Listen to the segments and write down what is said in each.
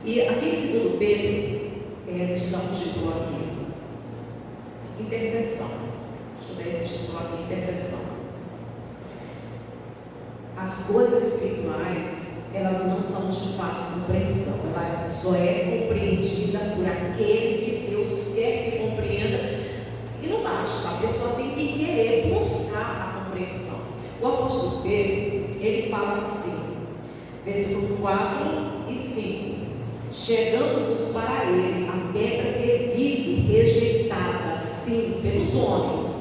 E aqui em 2 Pedro, deixa eu dar um título aqui: intercessão. Deixa eu dar esse título aqui: intercessão. As coisas espirituais, elas não são de fácil compreensão, ela só é compreendida por aquele que Deus quer que compreenda. E não basta, a pessoa tem que querer buscar a compreensão. O apóstolo Pedro, ele fala assim, versículo 4 e 5: chegando-vos para ele a pedra que vive, rejeitada, sim, pelos homens,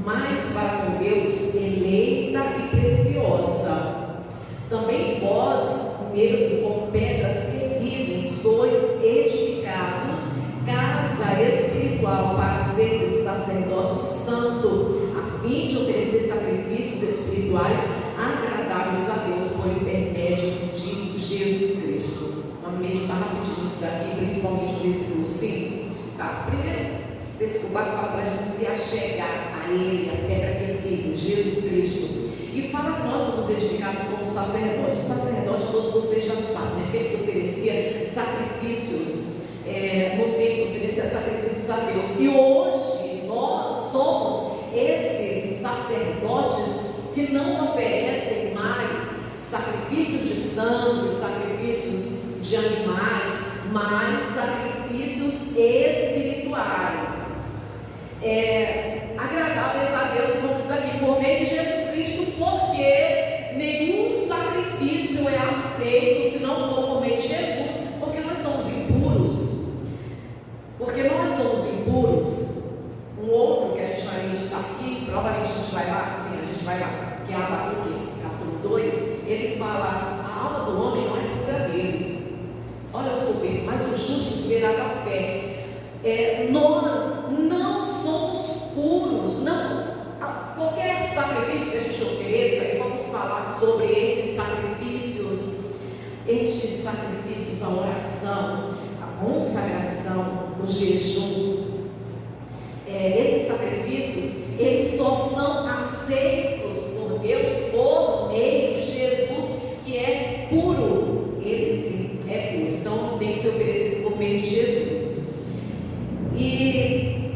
mas para com Deus eleita e preciosa. Também vós, mesmo como pedras que vivem, sois edificados, casa espiritual, para seres sacerdócio santo, a fim de oferecer sacrifícios espirituais agradáveis a Deus por intermédio de Jesus Cristo. Vamos meditar rapidinho isso daqui, principalmente no versículo 5. Tá, primeiro, versículo 4 fala para a gente se achegar a Ele, a pedra que vive, Jesus Cristo. E fala que nós fomos edificados como sacerdotes. Sacerdote, todos vocês já sabem, aquele que oferecia sacrifícios no templo, oferecia sacrifícios a Deus. E hoje nós somos esses sacerdotes que não oferecem mais sacrifícios de sangue, sacrifícios de animais, mas sacrifícios espirituais, agradáveis a Deus, como diz aqui, por meio de Jesus Cristo, porque nenhum sacrifício é aceito se não for por meio de Jesus, porque nós somos impuros. Porque nós somos impuros. Um outro que a gente vai meditar aqui, provavelmente a gente vai lá, sim, a gente vai lá, que é Abacuque, capítulo 2, ele fala: a alma do homem não é pura dele. Olha o soberbo, mas o justo viverá da fé. Nós não somos puros, não. Qualquer sacrifício que a gente ofereça, e vamos falar sobre esses sacrifícios, a oração, a consagração, o jejum, esses sacrifícios, eles só são aceitos por Deus por meio de Jesus, que é puro. Ele sim é puro, então tem que ser oferecido por meio de Jesus. E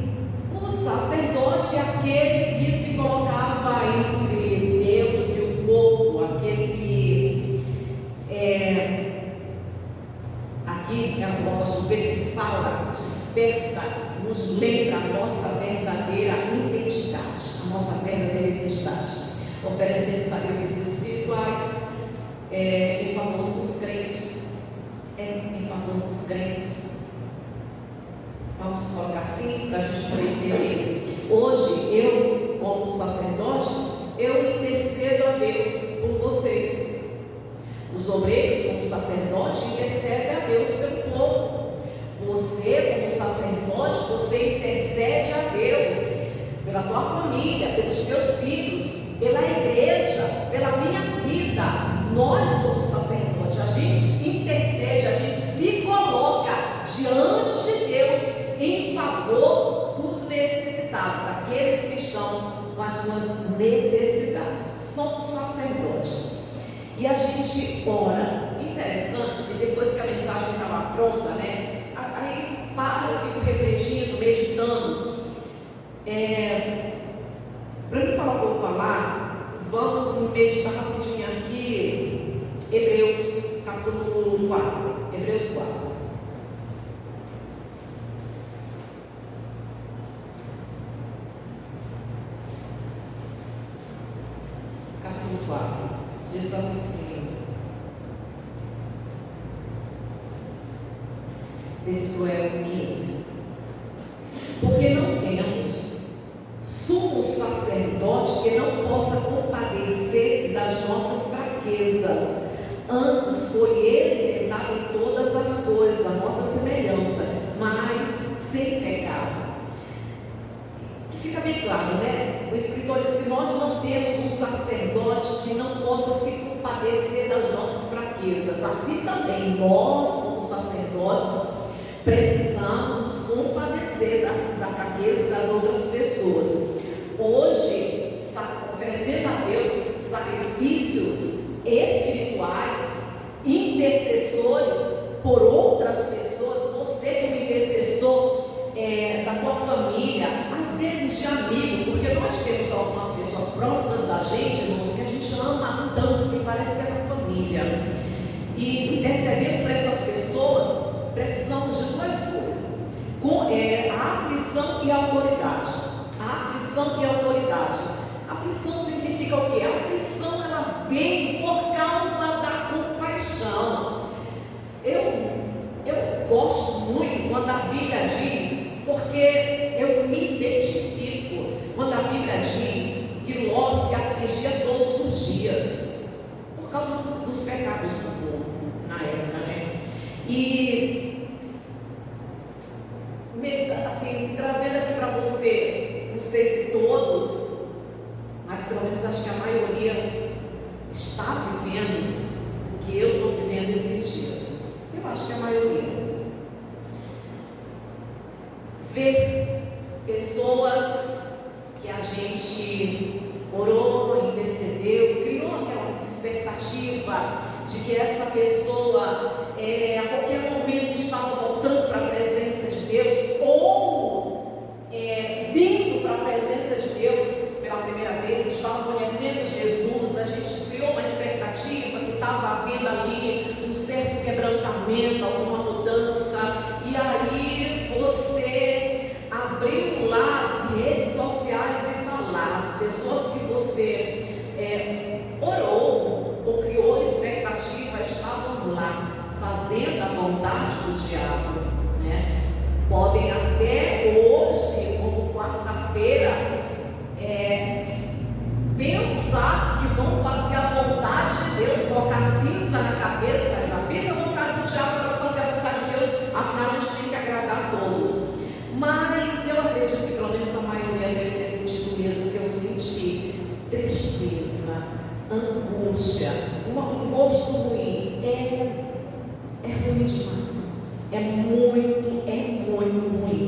o sacerdote é aquele que se colocava entre Deus e o povo, aquele que aqui é o apóstolo Pedro que fala, desperta, nos lembra a nossa verdadeira identidade, oferecendo sacrifícios espirituais em favor dos crentes, vamos colocar assim, para a gente poder entender. Hoje, eu, como sacerdote, eu intercedo a Deus por vocês. Os obreiros, como sacerdote, intercedem a Deus pelo povo. Você, como sacerdote, você intercede a Deus pela tua família, pelos teus filhos, pela igreja, pela minha vida. Nós somos sacerdotes, a gente intercede, a gente se coloca diante de Deus em favor dos necessitados, daqueles que estão com as suas necessidades. Somos sacerdotes e a gente ora. Interessante que depois que a mensagem estava pronta, né? Aí eu fico refletindo, meditando. Para me falar o que eu vou falar, vamos meditar rapidinho aqui, Hebreus capítulo 4. Hebreus 4. Capítulo 4. Diz assim, versículo 15: porque não temos sumo sacerdote que não possa compadecer-se das nossas fraquezas, antes foi ele tentado em todas as coisas, a nossa semelhança, mas sem pecado. Que fica bem claro, né? O escritor diz que nós não temos um sacerdote que não possa se compadecer das nossas fraquezas. Assim também nós, como sacerdotes, precisamos nos compadecer da fraqueza das outras pessoas. Hoje, oferecendo a Deus sacrifícios espirituais, intercessores por outras outras pessoas, você como intercessor da tua família, às vezes de amigo, porque nós temos algumas pessoas próximas da gente, irmãos, que a gente ama tanto que parece que é da família. E intercedendo por essas pessoas, precisamos de duas coisas: a aflição e a autoridade. A aflição e a autoridade. A aflição significa o quê? A aflição, ela vem por causa da compaixão. Eu gosto muito quando a Bíblia diz, porque eu me identifico quando a Bíblia diz que Ló se afligia todos os dias por causa dos pecados do povo na época, né? E assim, trazendo aqui para você, não sei se todos, mas pelo menos acho que a maioria está vivendo o que eu estou vivendo esses dias. Eu acho que a maioria. Ver pessoas que a gente orou, intercedeu, criou aquela expectativa de que essa pessoa a qualquer momento estava voltando para a presença de Deus, ou vindo para a presença de Deus pela primeira vez, estava conhecendo Jesus. A gente criou uma expectativa que estava havendo ali um certo quebrantamento, alguma mudança, e aí você abriu lá as redes sociais e está lá, as pessoas que você orou ou criou expectativa estavam lá, fazendo a vontade do diabo, né? Podem até hoje, como quarta-feira, pensar que vão fazer a vontade de Deus, colocar cinza na cabeça. Já fiz a vontade do diabo, agora vou fazer a vontade de Deus, afinal a gente tem que agradar a todos. Mas eu acredito que pelo menos a maioria deve ter sentido mesmo que eu senti: tristeza, angústia, um gosto ruim. É ruim demais, irmãos. É muito ruim.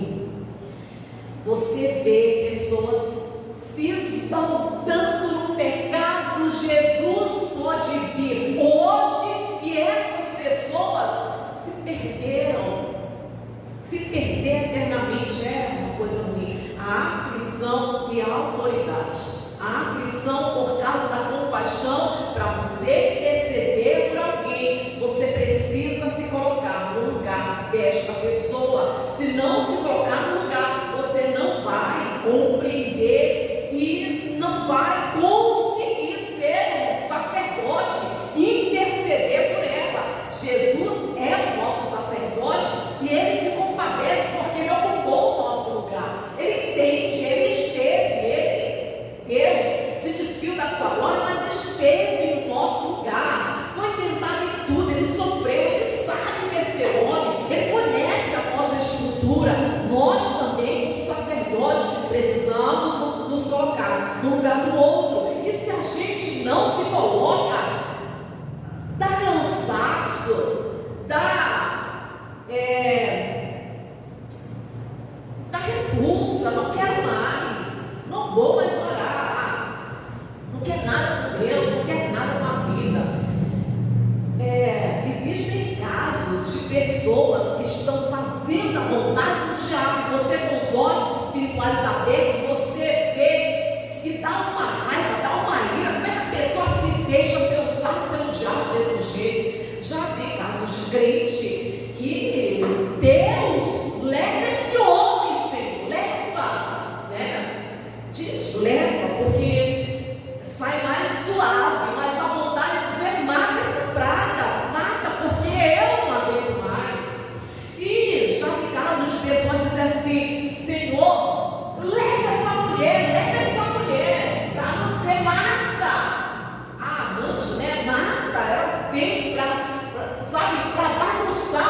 Você vê pessoas se esbaldando no pecado. Jesus pode vir hoje e essas pessoas se perderam. Se perder eternamente é uma coisa ruim. A aflição e a autoridade. A aflição por causa da compaixão, para você interceder por alguém, você precisa se colocar no lugar desta pessoa. Se não se colocar no lugar, você não vai compreender e não vai conseguir ser um sacerdote e interceder por ela. Jesus é o nosso sacerdote e ele se compadece porque ele ocupou o nosso lugar. Ele entende, ele esteve, Deus se despiu da sua glória, mas esteve no nosso lugar. Foi tentado em tudo, ele sofreu, ele sabe que é ser homem, ele conhece a nossa estrutura. Nós também, como sacerdote, precisamos nos colocar no lugar do outro. E se a gente não se coloca, dá cansaço, dá repulsa, não quero mais, não vou mais orar, não quero nada com Deus, não quero nada com a vida. Existem casos de pessoas que estão fazendo a vontade do diabo, você com os olhos espirituais abertos, você vê e dá uma raiva, dá uma ira. Como é que a pessoa se deixa ser usada pelo diabo desse jeito? Já vi casos de crente que Deus leva esse homem, Senhor, leva, porque sai mais suave, mas a vontade de dizer: mata essa praga, mata, porque eu não aguento mais. E já vi casos de pessoas dizendo assim: Senhor, leva essa mulher, para não ser mata. A amante, né, mata, ela vem para bagunçar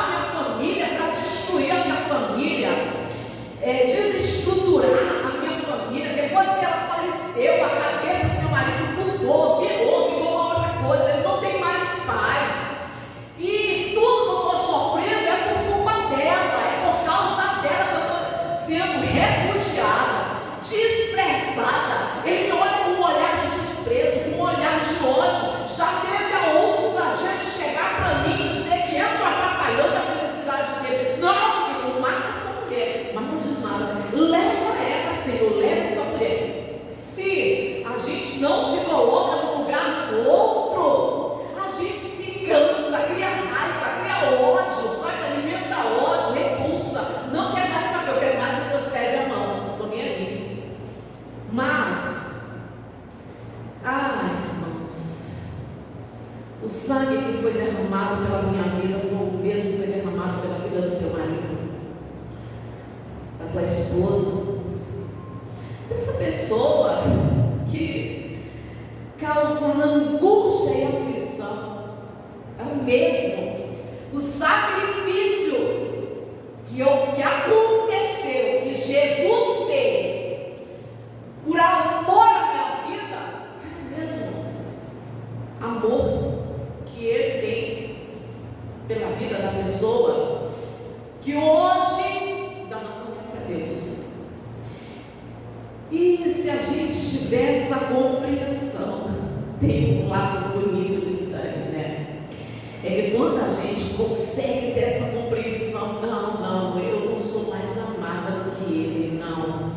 com a esposa. Essa pessoa que causa angústia e aflição é o mesmo. O sacrifício que aconteceu, que Jesus fez por amor à minha vida, é o mesmo amor que Ele tem pela vida da pessoa que hoje ainda não conhece a Deus. E se a gente tiver essa compreensão, tem um lado bonito do estranho, né? É que quando a gente consegue ter essa compreensão, não, eu não sou mais amada do que ele, não.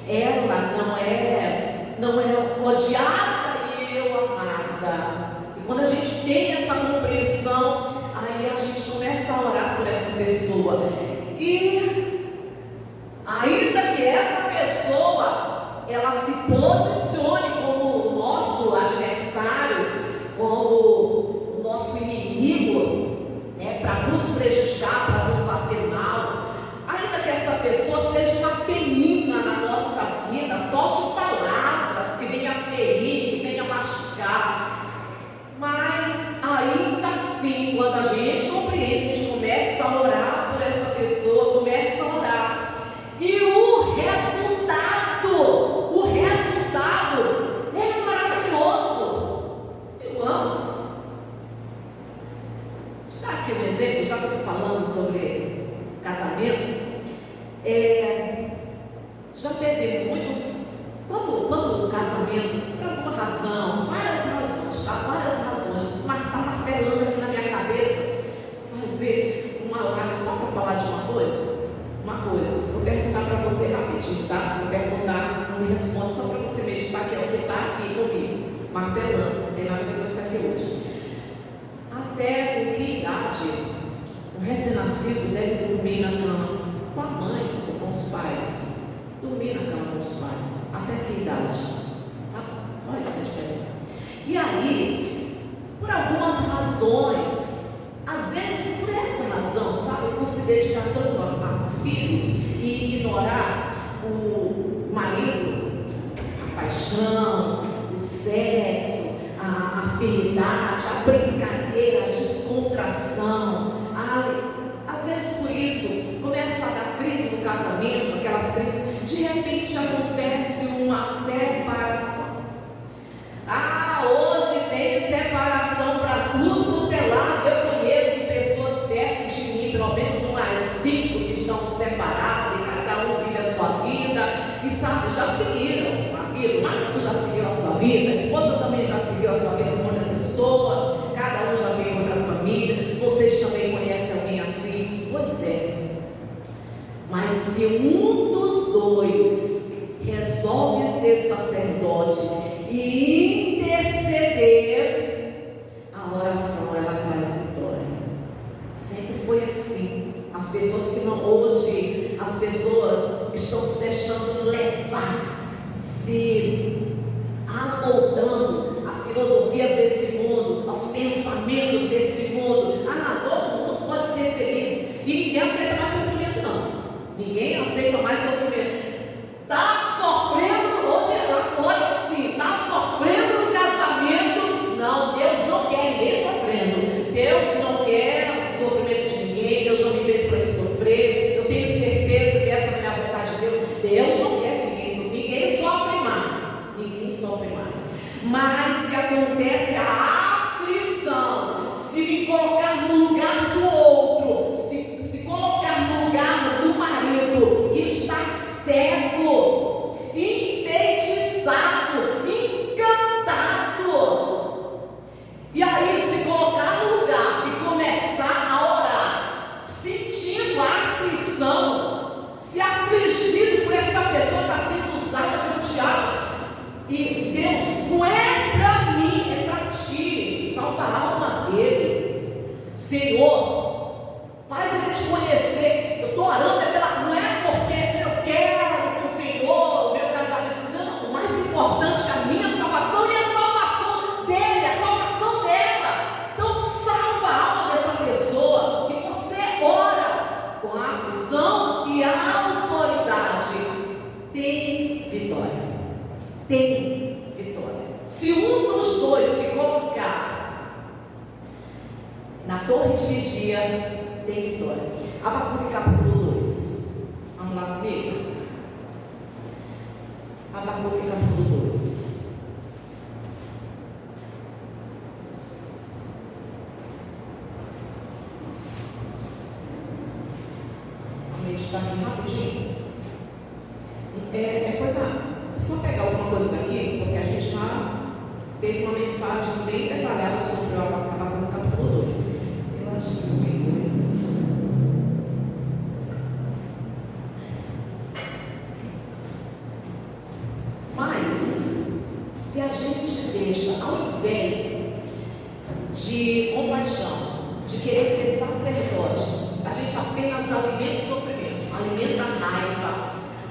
Ela não é odiada e eu amada. E quando a gente tem essa compreensão, aí a gente começa a orar por essa pessoa. E ainda que essa pessoa ela se posicione como o nosso adversário, como o nosso inimigo, né, para nos prejudicar, para nos fazer mal, ainda que essa pessoa seja uma peninha na nossa vida, solte palavras que venham ferir, que venham machucar, mas ainda assim, quando a gente compreende, a gente começa a orar por essa pessoa, começa a orar, e o resultado é maravilhoso. Irmãos, está aqui um exemplo, já que eu estou falando sobre casamento. Já teve muitos, quando o casamento, por alguma razão, várias razões, mas está martelando aqui na minha cabeça, fazer uma hora só para falar de uma coisa. Vou perguntar para você rapidinho, tá? Vou perguntar, não me responde, só para você meditar, que é o que está aqui comigo, martelando, não tem nada a ver com isso aqui hoje. Até com que idade o recém-nascido deve dormir na cama com a mãe ou com os pais? Dormir na cama com os pais, até que idade? Tá? Só isso que eu te perguntar. E aí, por algumas razões, às vezes por essa razão, sabe, por se dedicar tanto a filhos e ignorar o marido, a paixão, o sexo, a afinidade, a brincadeira, a descontração, às vezes por isso começa a dar crise no casamento, aquelas crises, de repente acontece uma separação. Hoje tem separação para tudo quanto é lado. Eu conheço pessoas perto de mim, pelo menos umas 5 que estão separadas, e cada um vive a sua vida, e sabe, já seguiram a vida, o marido já seguiu a sua vida, a esposa também já seguiu a sua vida com outra pessoa, cada um já veio em outra família, vocês também conhecem alguém assim? Pois é. Mas se um dos dois resolve ser sacerdote e interceder, a oração ela traz vitória. Sempre foi assim. As pessoas que não, hoje, as pessoas estão se deixando levar, se amoldando às filosofias desse mundo, aos pensamentos desse mundo. Todo mundo pode ser feliz, e ninguém aceita mais sofrimento, não. Ninguém aceita mais sofrimento. Está sofrendo, hoje lá fora assim, está sofrendo no casamento. Não, Deus não quer ninguém sofrendo. Deus não quer o sofrimento de ninguém. Deus não me fez para me sofrer. Eu tenho certeza que essa não é a vontade de Deus. Deus não quer que ninguém sofra. Ninguém sofre mais. Ninguém sofre mais. Mas se acontece a aflição, se me colocar no lugar do outro, se colocar no lugar do marido que está cego, enfeitiçado, encantado, e aí se colocar no lugar e começar a orar, sentindo a aflição, se afligido por essa pessoa que está sendo usada pelo diabo, e Deus, não é para mim, é para ti, salva a alma dele, Senhor, faz ele te conhecer. Eu estou orando, não é porque eu quero que o Senhor, o meu casamento, não, o mais importante é a minha salvação e a salvação dele, a salvação dela. Então salva a alma dessa pessoa, e você ora com a aflição e a autoridade. tem vitória. Se um dos dois se colocar na torre de vigia, tem vitória. Abacuque capítulo 2. Vamos lá comigo? Abacuque capítulo 2. Vamos meditar aqui rapidinho. É coisa. Se eu pegar alguma coisa daqui, porque a gente já teve uma mensagem bem detalhada sobre o Abacuque capítulo 2. Eu acho que não tem coisa. Mas, se a gente deixa, ao invés de compaixão, de querer ser sacerdote, a gente apenas alimenta o sofrimento, alimenta a raiva,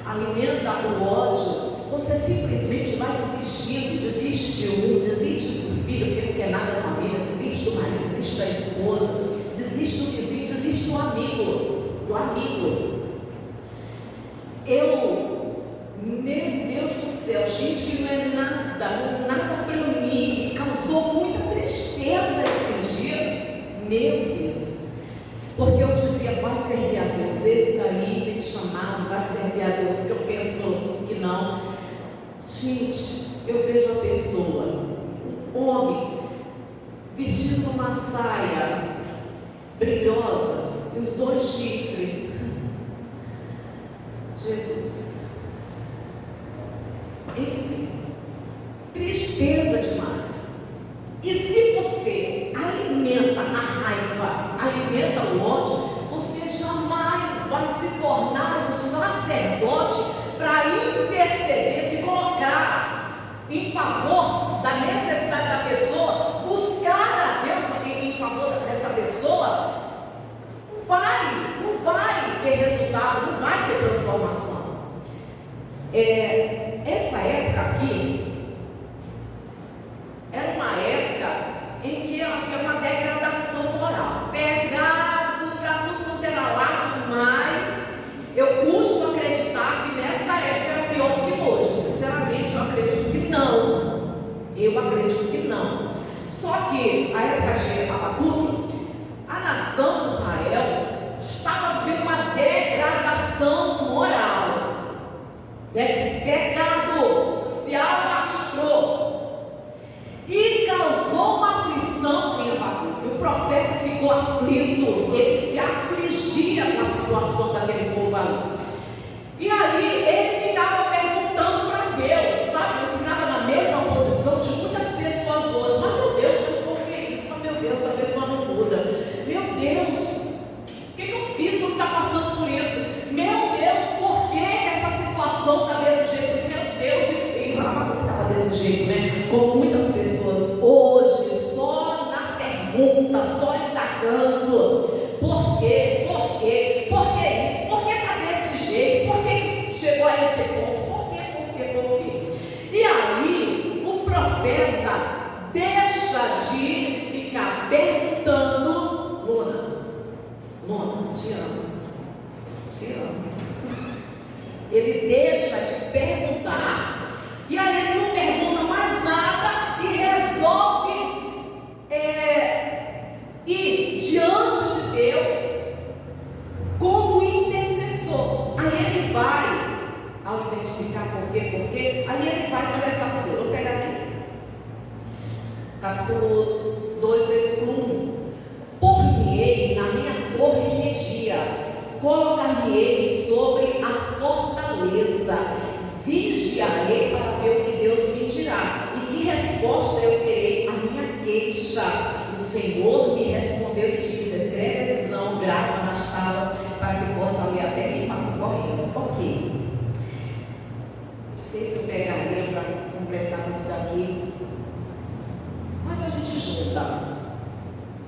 alimenta o ódio, você simplesmente vai desistindo, desiste de um, desiste do filho, porque não quer nada com a vida, desiste do marido, desiste da esposa, desiste do vizinho, desiste do amigo. Meu Deus do céu, gente, que não é nada para mim, me causou muita tristeza esses dias, meu Deus, porque eu dizia, vai servir a Deus, esse daí tem chamado, vai servir a Deus, que eu penso que não. Gente, eu vejo a pessoa, um homem, vestindo uma saia brilhosa e os 2 chifres. Jesus. Enfim, tristeza demais. E se você alimenta a raiva, alimenta o ódio, você jamais vai se tornar um sacerdote para interceder, se colocar em favor da necessidade da pessoa, buscar a Deus em favor dessa pessoa. Não vai ter resultado, não vai ter transformação. Essa época aqui era uma época em que havia uma degradação moral, pegado para tudo quanto era lado, mas eu costumo acreditar que nessa época era pior do que hoje. Sinceramente, eu acredito que não. Só que a época de Abacuque, a nação de Israel estava vivendo uma degradação moral. Pecado se alastrou e causou uma aflição em Abacuque. O profeta ficou aflito, ele se afligia com a situação daquele povo ali. E aí ele ficava perguntando para Deus, sabe? Ele ficava na mesma posição de muitas pessoas hoje. Mas meu Deus, mas por que isso? Mas meu Deus, a pessoa não muda. Meu Deus, o que eu fiz para estar passando por isso? Meu Deus, por que essa situação está desse jeito? Meu Deus, e Abacuque estava desse jeito, né? Como muitas pessoas hoje, só na pergunta, só indagando. Por quê? Por quê? Por que isso? Por que está desse jeito? Por que chegou a esse ponto? Por quê? E aí, o profeta deixa de ficar perguntando. Luna, te amo. Ele deixa de perguntar. E aí ele não pergunta mais nada e resolve ir diante de Deus como intercessor. Aí ele vai, ao invés de ficar por quê, aí ele vai conversar com Deus. Vou pegar aqui, capítulo 2, versículo 1. Por-me-ei na minha torre de vigia, colocar-me-ei sobre a fortaleza, vigiarei para ver o que Deus me dirá e que resposta eu terei à minha queixa. O Senhor me respondeu e disse: escreve a visão, grava nas tábuas, para que possa ler até quem passa correndo. Ok, não sei se eu pegaria para completar isso daqui, mas a gente junta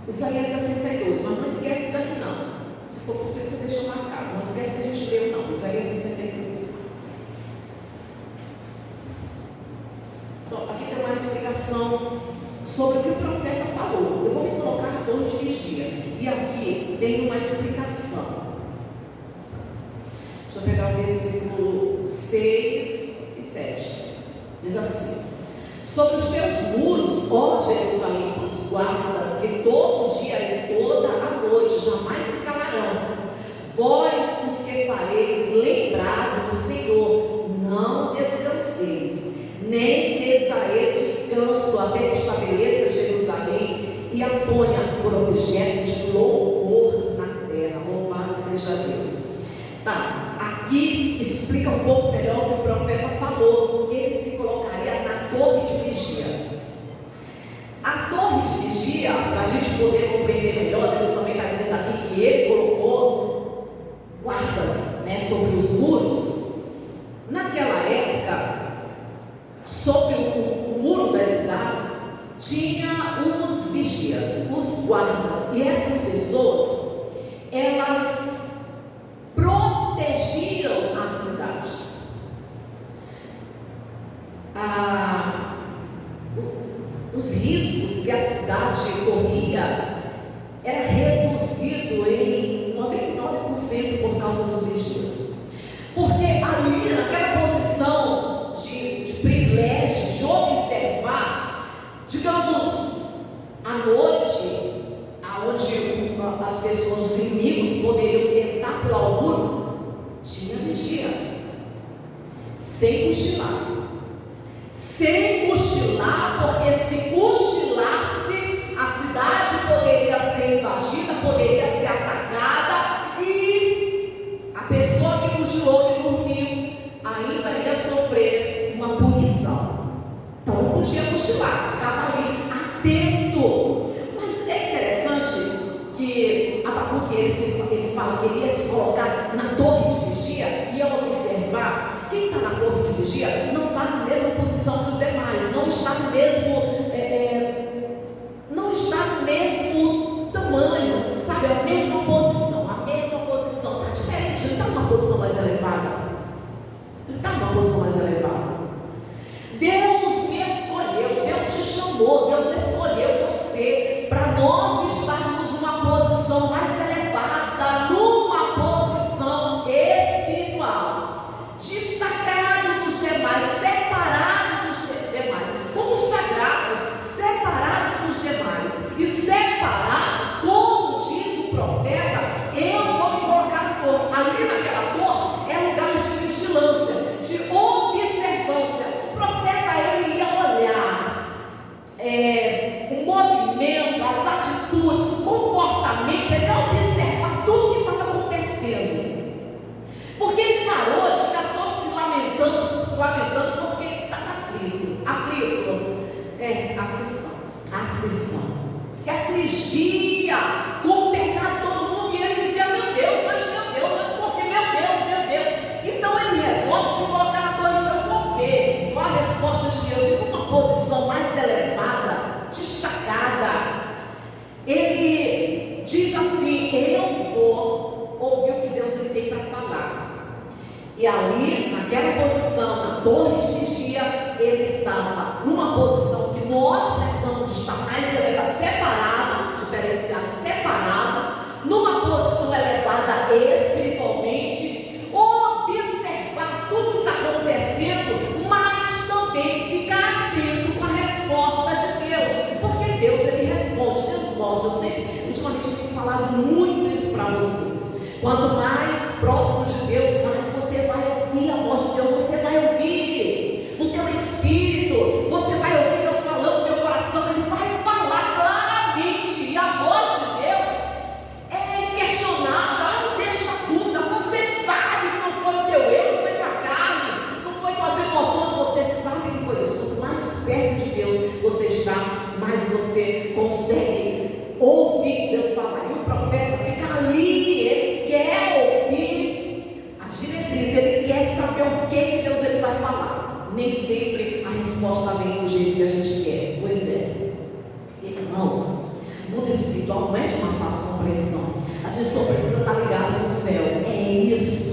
Isaías 62, mas não esquece isso daqui não. Se for possível, você deixa marcado. Não esquece que a gente leu não, Isaías 62. Aqui tem uma explicação sobre o que o profeta falou. Eu vou me colocar na torre de vigia. E aqui tem uma explicação. Deixa eu pegar o versículo 6 e 7. Diz assim: sobre os teus muros, ó Jerusalém, os guardas, que todo dia e toda a noite jamais se calarão. Vós os que fareis lembrar do Senhor, não descanseis, nem deis a ele descanso, até que estabeleça Jerusalém e a ponha por objeto de louvor na terra. Louvado seja Deus. Tá, aqui explica um pouco melhor o que o profeta falou, que ele se colocaria na torre de vigia. A torre de vigia, para a gente poder compreender melhor, Deus também está dizendo aqui que ele colocou guardas, né, sobre os muros. Naquela época, sobre o muro das cidades, tinha os vigias, os guardas, e essas pessoas, elas protegiam a cidade. Os riscos que a cidade corria era reduzido em 99% por causa dos vigias. Porque ali, naquela posição de privilégio, de observar, digamos, à noite, aonde as pessoas, os inimigos poderiam tentar pular o muro, tinha vigia, sem cochilar. Sem cochilar, porque se cochilasse, a cidade poderia ser invadida, poderia ser atacada, e a pessoa que cochilou e dormiu ainda ia sofrer uma punição. Então não podia cochilar, ficava ali atento. Mas é interessante que Abacuque ele fala que ele ia se colocar na torre de vigia, e ia observar. Quem está na torre de vigia não está na mesma posição dos demais, não está no mesmo tamanho, sabe? A mesma posição, está diferente, ele está numa posição mais elevada. Deus me escolheu, Deus te chamou, Deus escolheu você para nós estarmos numa posição mais elevada, numa posição espiritual, destacado dos demais, separado dos demais, consagrados, separados dos demais, e separados, como diz o profeta, eu vou me colocar na torre. Ali naquela torre é lugar de vigilância, de observância. O profeta, ele ia olhar o movimento, as atitudes, o comportamento, ele ia observar tudo que estava acontecendo. Porque ele parou de ficar só se lamentando porque estava aflito. Aflição. Se afligia com o pecado de todo mundo, e ele dizia: meu Deus, mas por que meu Deus? Então ele resolve se colocar na torre de vou ver qual a resposta de Deus, em uma posição mais elevada, destacada. Ele diz assim: eu vou ouvir o que Deus tem para falar. E ali, naquela posição, na torre de vigia, ele estava numa posição que nós precisamos estar mais elevado, separado, diferenciado, separado, numa posição elevada espiritualmente, observar tudo que está acontecendo, mas também ficar atento com a resposta de Deus, porque Deus, ele responde, Deus mostra. Eu sempre, ultimamente, eu tenho falado muito isso para vocês. Quanto mais próximo de Deus, mais você vai ouvir a voz de Deus, você vai ouvir o teu espírito, você vai ouvir Deus falando no teu coração, ele vai falar claramente, e a voz de Deus é inquestionável, não deixa dúvida. Você sabe que não foi o teu eu, não foi com a carne, não foi com as emoções, você sabe que foi Deus. Quanto mais perto de Deus você está, mais você consegue ouvir Deus falar. E o profeta fica ali, ele quer ouvir as diretrizes, ele quer saber o que Deus ele vai falar. Nem sempre a resposta vem do jeito que a gente quer. Pois é, irmãos, o mundo espiritual não é de uma fácil compreensão. A gente só precisa estar ligado com o céu. É isso.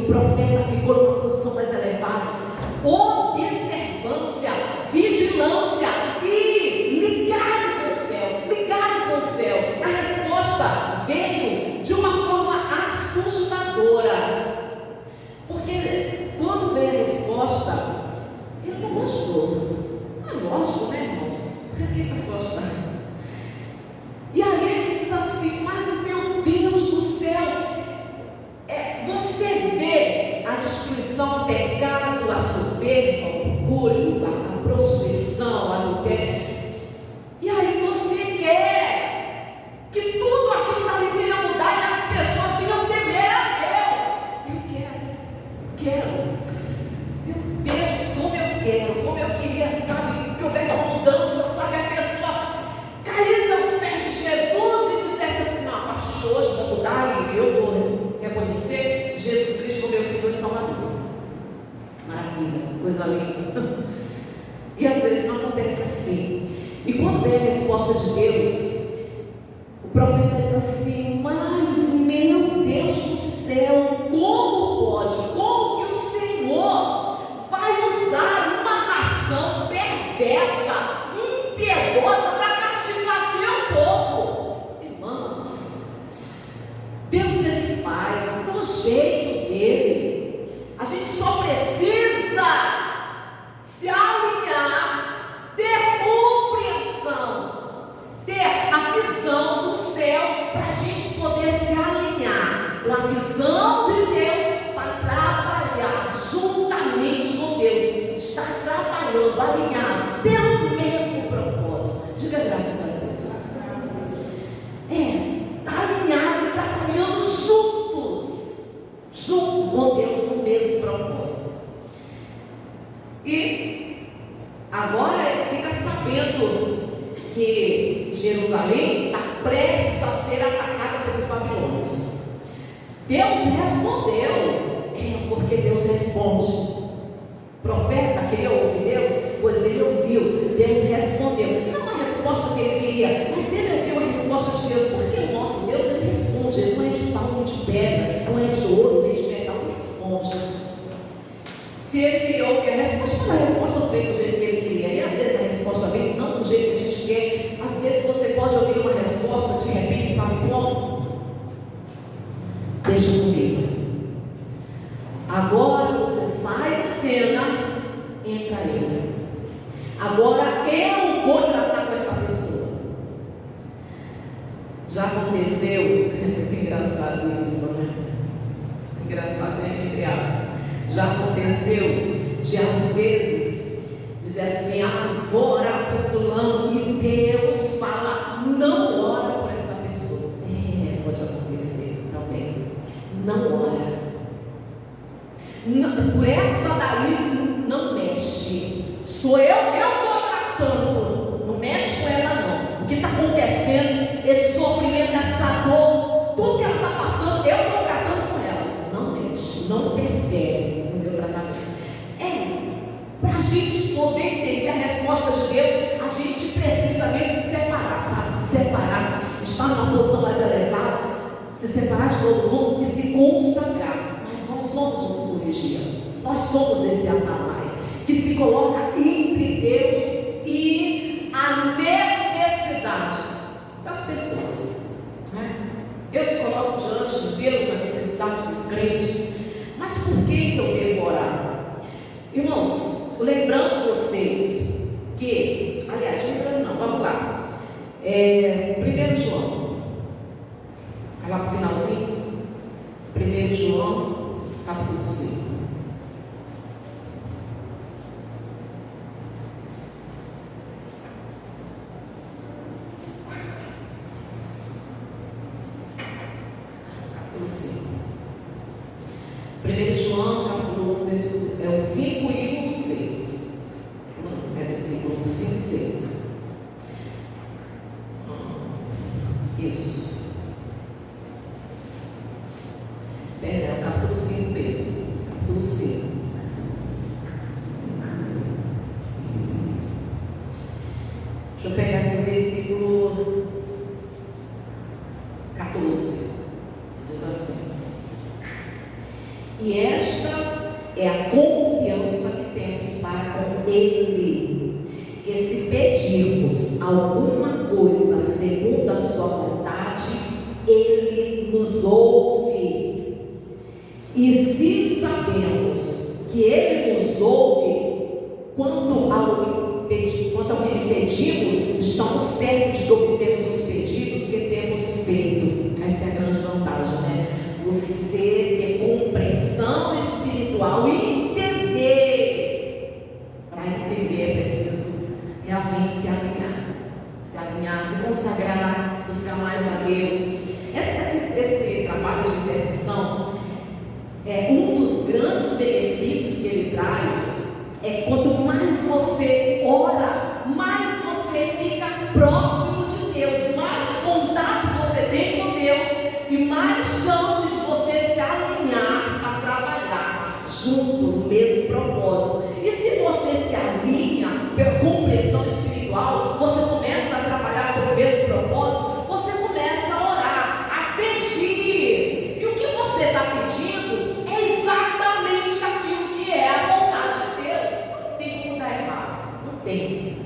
O profeta ficou numa posição mais elevada. Observância, vigilância e ligado com o céu. A resposta veio de uma forma assustadora. Porque quando veio a resposta, Ele não gostou. Lógico, né, irmãos? Quem vai gostar? E aí ele diz assim: mas meu Deus do céu, você vê a destruição, o pecado, a soberba, o orgulho, a prostituição, a adultério. E aí você quer que tudo aquilo ali venha mudar e as pessoas venham temer a Deus. Eu quero. Meu Deus, como eu quero, como eu queria, sabe, que houvesse uma mudança, sabe, a pessoa caísse aos pés de Jesus e dissesse assim: não, a partir de hoje vou mudar e eu vou reconhecer Jesus Cristo como meu Senhor e Salvador. Maravilha, coisa linda. E às vezes não acontece assim. E quando vem a resposta de Deus, o profeta diz assim: mas meu Deus do céu, como pode, como que o Senhor vai usar uma nação perversa, impiedosa, para castigar meu povo? Irmãos, Deus ele faz do jeito dele. A gente só precisa se alinhar, ter compreensão, ter a visão do céu, para a gente poder se alinhar com a visão de Deus, para trabalhar juntamente com Deus, estar trabalhando, alinhado, pelo mesmo propósito. Diga graças a Deus. Está alinhado e trabalhando junto com Deus, no mesmo propósito. E agora ele fica sabendo que Jerusalém está prestes a ser atacada pelos babilônios. Deus respondeu, porque Deus responde. O profeta queria ouvir Deus, pois ele ouviu. Deus respondeu, não a resposta que ele queria, mas ele ouviu a resposta de Deus, porque o nosso Deus ele responde. Ele não é de pau nem de pedra, não é de ouro nem de metal, ele responde. Se ele queria ouvir a resposta não veio do jeito que ele queria. E às vezes a resposta vem não do jeito que a gente quer. Às vezes você pode ouvir uma resposta, de repente, sabe como? Deixa comigo. Agora você sai de cena, entra ele. Agora eu vou tratar com essa pessoa. Já aconteceu, é muito engraçado isso, né? Engraçado, né? Entre aspas. Já aconteceu de às vezes dizer assim: vou orar por fulano, e Deus fala: não ora por essa pessoa. Pode acontecer também. Não ora. Não, por essa daí não mexe. Sou eu estou tratando. Não mexe com ela não. O que está acontecendo, esse sofrimento, essa dor, tudo que ela está passando, eu estou tratando com ela. Não mexe, não interfere no meu tratamento. Para a gente poder entender a resposta de Deus, a gente precisa mesmo se separar, sabe? Se separar, estar numa posição mais elevada, se separar de todo mundo e se consagrar. Mas nós somos um vigia, nós somos esse atalaia que se coloca entre Deus e a necessidade das pessoas, né? Eu me coloco diante de Deus, a necessidade dos crentes. Mas por que eu devo orar? Irmãos, lembrando vocês que, aliás, lembrando não, vamos lá. 1 João, vai lá para o finalzinho. 1 João, capítulo 5. Capítulo 5. 1 João, capítulo 1, versículo, o 5 e o 6. Versículo 5 e 6. Isso. Perdão, capítulo 5 mesmo. Capítulo 5. Deixa eu pegar aqui o versículo 14. Diz assim: e esta é a confiança que temos para com Ele, que se pedirmos alguma coisa segundo a sua vontade, Ele nos ouve. E se sabemos que Ele nos ouve quanto ao que lhe pedimos, estamos certos de obtermos os pedidos que temos feito. Essa é a grande vantagem, né? Você ter compreensão espiritual e entender. Para entender é preciso realmente se alinhar, se consagrar, buscar mais a Deus. Esse trabalho de intercessão, um dos grandes benefícios que ele traz é quanto mais você ora, mais você fica próximo de Deus, mais contato você tem com Deus e mais chance de você se alinhar a trabalhar junto no mesmo propósito. E se você se alinha pela compreensão espiritual, você começa a trabalhar pelo mesmo propósito, você começa a orar, a pedir. E o que você está pedindo é exatamente aquilo que é a vontade de Deus. Não tem como dar errado, não tem.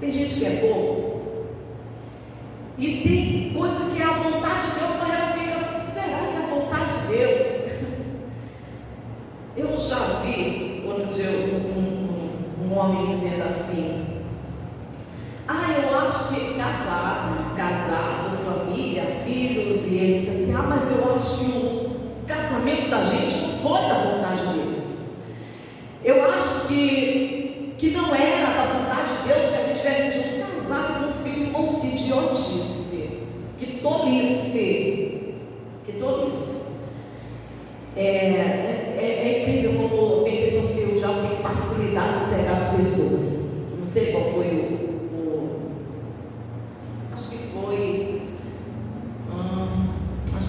Tem gente que é boa e tem coisa que é a vontade de Deus, mas ela fica, será que é a vontade de Deus? Eu já vi outro dia um homem dizendo assim: eu acho que casado, família, filhos, e ele diz assim: mas eu acho que o casamento da gente não foi da vontade de Deus. Eu acho que não era da vontade de Deus que a gente tivesse junto casado com um filho. Não, que idiotice, que tolice, É incrível como tem pessoas que o diabo tem facilidade de cegar as pessoas. Não sei qual foi acho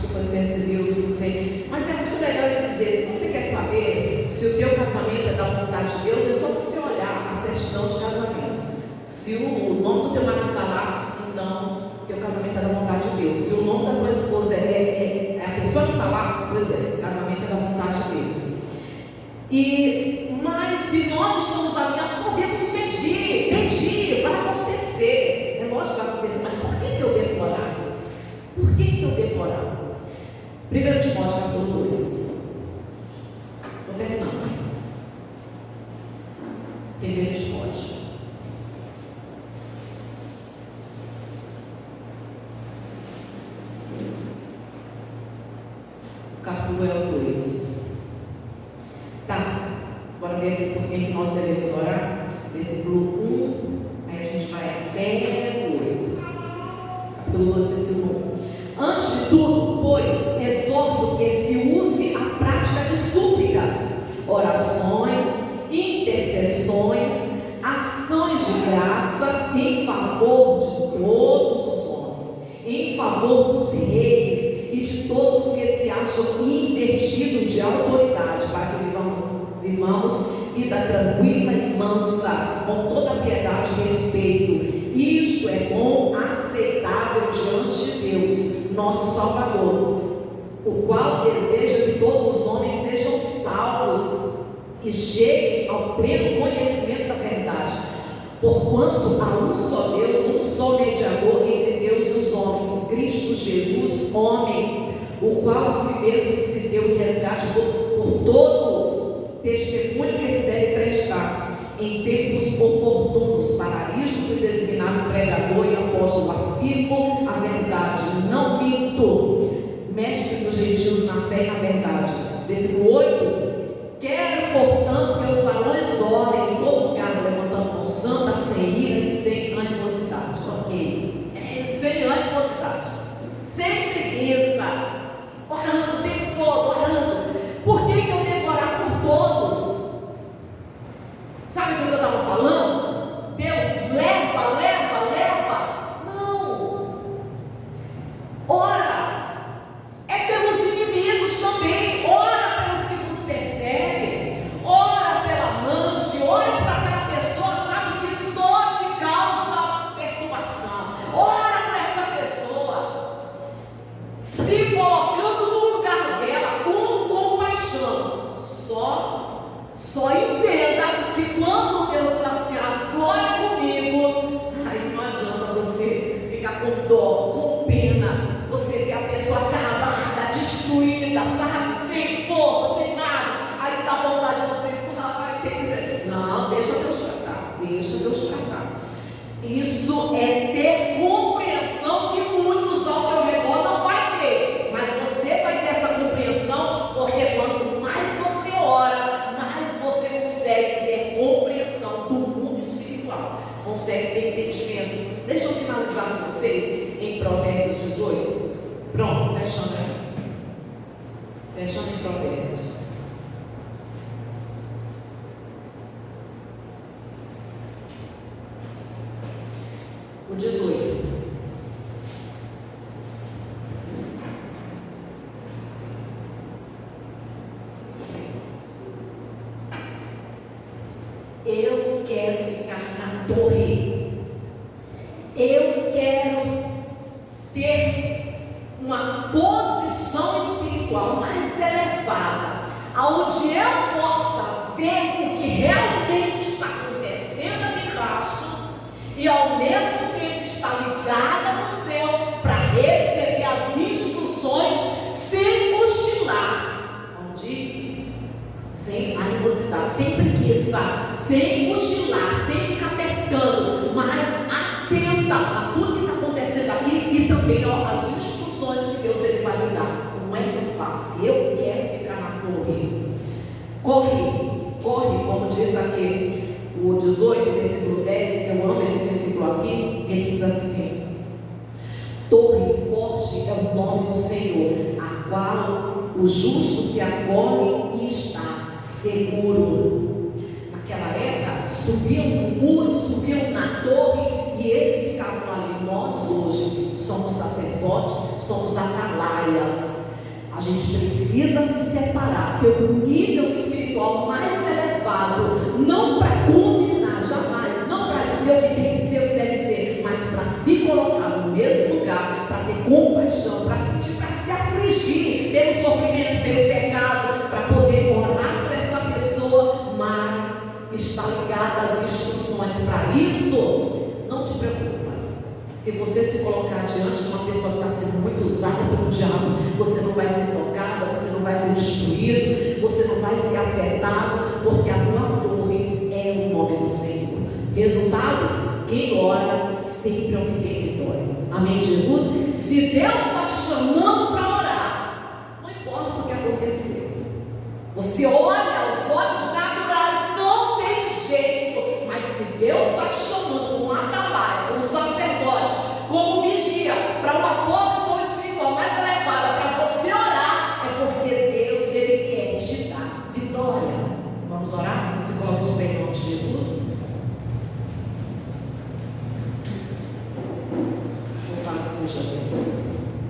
que foi C.S. Lewis, não sei. Mas é muito legal eu dizer, se você quer saber se o teu casamento é da vontade de Deus, é só você olhar a certidão de casamento. Se o nome do teu marido está lá, então teu casamento é da vontade de Deus. Se o nome da tua esposa é a pessoa que está lá, pois esse casamento é da vontade de Deus. Mas se nós estamos alinhados, podemos pedir, vai acontecer. É lógico que vai acontecer, mas por que eu devo orar? Por que eu devo orar? 1 Timóteo capítulo 2. Estou terminando. 1 Timóteo. O capítulo é o 2. Tá, bora ver aqui por que nós devemos orar. Versículo 1, aí a gente vai até o 8. Capítulo 2, versículo 1. Antes de tudo, pois, exorto que se use a prática de súplicas, orações, intercessões, ações de graça em favor de todos os homens, em favor dos reis e de todos os que se acham investidos de autoridade, para que vivamos vida tranquila e mansa, com toda a piedade e respeito. Isto é bom, aceitável diante de Deus, nosso Salvador, o qual deseja que todos os homens sejam salvos e cheguem ao pleno conhecimento da verdade. Porquanto há um só Deus, um só mediador entre Deus e os homens, Cristo Jesus, homem, o qual a si mesmo se deu em resgate por todos, testemunho que se deve prestar em tempos oportunos. Para isto fui designado pregador e apóstolo, afirmo a verdade, não minto, mestre dos gentios na fé e na verdade. Versículo 8. Quero, portanto, que os varões orem em todo lugar, levantando mão santa, sem ira e sem animosidade. Ok? Sem animosidade, sem preguiça, orando o tempo todo, orando. Por que eu devo orar por todos? Sabe do que eu estava falando? Deus leva. Não. Ora. É pelos inimigos também. Ora pelos que vos perseguem. Ora pela amante. Ora para aquela pessoa, sabe, que só te causa perturbação. Ora para essa pessoa, se colocando no lugar dela com compaixão. Só entenda que quando Deus já se agora comigo, aí não adianta você ficar com dó, com pena. Você vê a pessoa acabada, destruída, sabe? Sem força, sem nada. Aí dá vontade de você, vai ter que dizer, não, Isso é ter compreensão que muitos ao teu redor não vai ter, mas você vai ter essa compreensão, porque quanto mais você ora, mais você consegue ter compreensão do mundo espiritual, consegue ter entendimento. Deixa eu finalizar com vocês em Provérbios 18. Pronto, fechando aí. Fechando em Provérbios. O 18. Eu quero ficar na torre. Eu quero ter uma posição espiritual mais elevada, aonde eu possa ver o que realmente está acontecendo aqui embaixo e ao mesmo tempo estar ligada no céu para receber as instruções sem cochilar, como diz, sem animosidade, sem preguiça, sem cochilar, sem ficar pescando, mas atenta a tudo que está acontecendo aqui e também às instruções que Deus ele vai me dar. Não é que eu faço, eu quero ficar na torre. Corre, como diz aqui o 18, versículo 10, eu amo esse versículo aqui, ele diz assim: torre forte é o nome do Senhor, a qual o justo se acolhe e está seguro. Naquela época, subiam no muro, subiam na torre e eles ficavam ali. Nós hoje somos sacerdotes, somos atalaias. A gente precisa se separar, ter um nível espiritual mais elevado, não para condenar, jamais, não para dizer o que tem que ser, o que deve ser, mas para se colocar no mesmo lugar, para ter compaixão, para sentir, para se afligir pelo sofrimento, pelo pecado, para poder orar por essa pessoa, mas está ligada às instruções. Para isso, não te preocupa. Se você se colocar diante de uma pessoa que está sendo muito usada pelo diabo, você não vai ser tocado, você não vai ser destruído, você não vai ser afetado, porque a tua torre é o nome do Senhor. Resultado: quem ora sempre obtém vitória. Amém, Jesus? Se Deus está te chamando para orar, não importa o que aconteceu, você olha